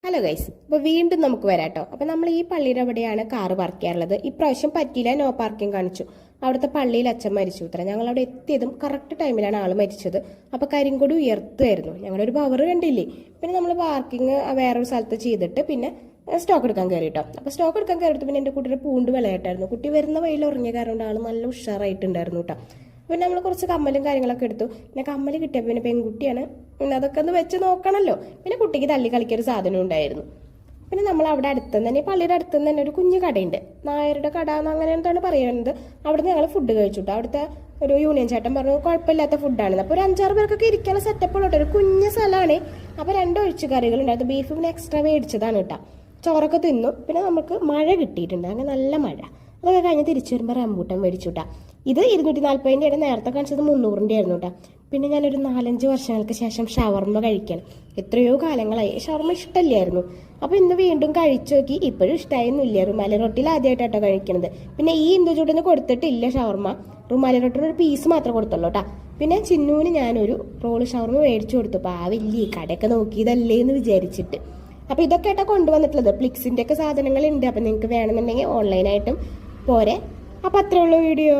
Hello guys, അപ്പോൾ വീണ്ടും നമുക്ക് വരാട്ടോ. അപ്പോൾ നമ്മൾ ഈ പള്ളിയുടെ അവിടെയാണ് കാറ് പാർക്ക് ചെയ്യാറുള്ളത്. ഇപ്രാവശ്യം പറ്റിയില്ല, നോ പാർക്കിംഗ് കാണിച്ചു. അവിടുത്തെ പള്ളിയിൽ അച്ഛൻ മരിച്ചു ഉത്തര. ഞങ്ങൾ അവിടെ എത്തിയതും കറക്റ്റ് ടൈമിലാണ് ആൾ മരിച്ചത്. അപ്പോൾ കരിങ്കൊടി ഉയർത്തുമായിരുന്നു. ഞങ്ങളൊരു പവർ കണ്ടില്ലേ. പിന്നെ നമ്മൾ പാർക്കിംഗ് വേറൊരു സ്ഥലത്ത് ചെയ്തിട്ട് പിന്നെ സ്റ്റോക്ക് എടുക്കാൻ കയറി കേട്ടോ. അപ്പോൾ സ്റ്റോക്ക് എടുക്കാൻ കയറിയിട്ട് പിന്നെ എൻ്റെ കുട്ടിയുടെ പൂണ്ട് വിളയായിട്ടായിരുന്നു. കുട്ടി വരുന്ന വഴിയിൽ ഉറങ്ങിയ കാരണം ആൾ നല്ല ഉഷാറായിട്ടുണ്ടായിരുന്നു കേട്ടോ. പിന്നെ നമ്മൾ കുറച്ച് കമ്മലും കാര്യങ്ങളൊക്കെ എടുത്തു. പിന്നെ കമ്മൽ കിട്ടിയപ്പോൾ പിന്നെ പെൺകുട്ടിയാണ്, പിന്നെ അതൊക്കെ ഒന്ന് വെച്ച് നോക്കണമല്ലോ. പിന്നെ കുട്ടിക്ക് തള്ളി കളിക്കൊരു സാധനം ഉണ്ടായിരുന്നു. പിന്നെ നമ്മൾ അവിടെ അടുത്തുനിന്ന് തന്നെ, പള്ളിയുടെ അടുത്തുനിന്ന് തന്നെ ഒരു കുഞ്ഞു കടയുണ്ട്, നായരുടെ കട എന്ന് അങ്ങനെ എന്താണ് പറയുന്നത്. അവിടുന്ന് ഞങ്ങൾ ഫുഡ് കഴിച്ചിട്ടു. അവിടുത്തെ ഒരു യൂണിയൻ ചേട്ടൻ പറഞ്ഞു കുഴപ്പമില്ലാത്ത ഫുഡാണ്. അപ്പോൾ ഒരു 5-6 പേർക്കൊക്കെ ഇരിക്കാനുള്ള സെറ്റപ്പ് ഉള്ളൂ. ഒരു കുഞ്ഞു സ്ഥലമാണ്. അപ്പോൾ 2 ഒഴിച്ചു കറികൾ ഉണ്ടായിരുന്നു. ബീഫ് പിന്നെ എക്സ്ട്രാ മേടിച്ചതാണ് കേട്ടോ. ചോറൊക്കെ തിന്നു. പിന്നെ നമുക്ക് മഴ കിട്ടിയിട്ടുണ്ട്, അങ്ങനെ നല്ല മഴ. അതൊക്കെ കഴിഞ്ഞ് തിരിച്ചു വരുമ്പോൾ റംബൂട്ടാൻ മേടിച്ചു കേട്ടോ. ഇത് 240 നേരത്തെ കാണിച്ചത് 300 ആയിരുന്നു കേട്ടോ. പിന്നെ ഞാനൊരു 4-5 വർഷങ്ങൾക്ക് ശേഷം ഷവർമ്മ കഴിക്കണം. എത്രയോ കാലങ്ങളായി ഷവർമ്മ ഇഷ്ടമല്ലായിരുന്നു. അപ്പോൾ ഇന്ന് വീണ്ടും കഴിച്ചു നോക്കി. ഇപ്പോഴും ഇഷ്ടമായിരുന്നില്ല. റുമാലി റൊട്ടിയിൽ ആദ്യമായിട്ടാട്ടോ കഴിക്കണത്. പിന്നെ ഈ ഇന്ദുചൂട്ടിന് കൊടുത്തിട്ടില്ല ഷവർമ്മ. റുമാലി റൊട്ടിന് ഒരു പീസ് മാത്രമേ കൊടുത്തുള്ളൂ കേട്ടോ. പിന്നെ ചിന്നൂന് ഞാനൊരു റോള് ഷവർമ്മ മേടിച്ചു കൊടുത്തു. പാവില്ലേ, കടയൊക്കെ നോക്കിയതല്ലേ എന്ന് വിചാരിച്ചിട്ട്. അപ്പോൾ ഇതൊക്കെ ആയിട്ടാണ് കൊണ്ടുവന്നിട്ടുള്ളത്. പ്ലിക്സിൻ്റെ ഒക്കെ സാധനങ്ങളുണ്ട്. അപ്പോൾ നിങ്ങൾക്ക് വേണമെന്നുണ്ടെങ്കിൽ ഓൺലൈനായിട്ടും പോരെ. അപ്പോൾ അത്രേ ഉള്ളൂ വീഡിയോ.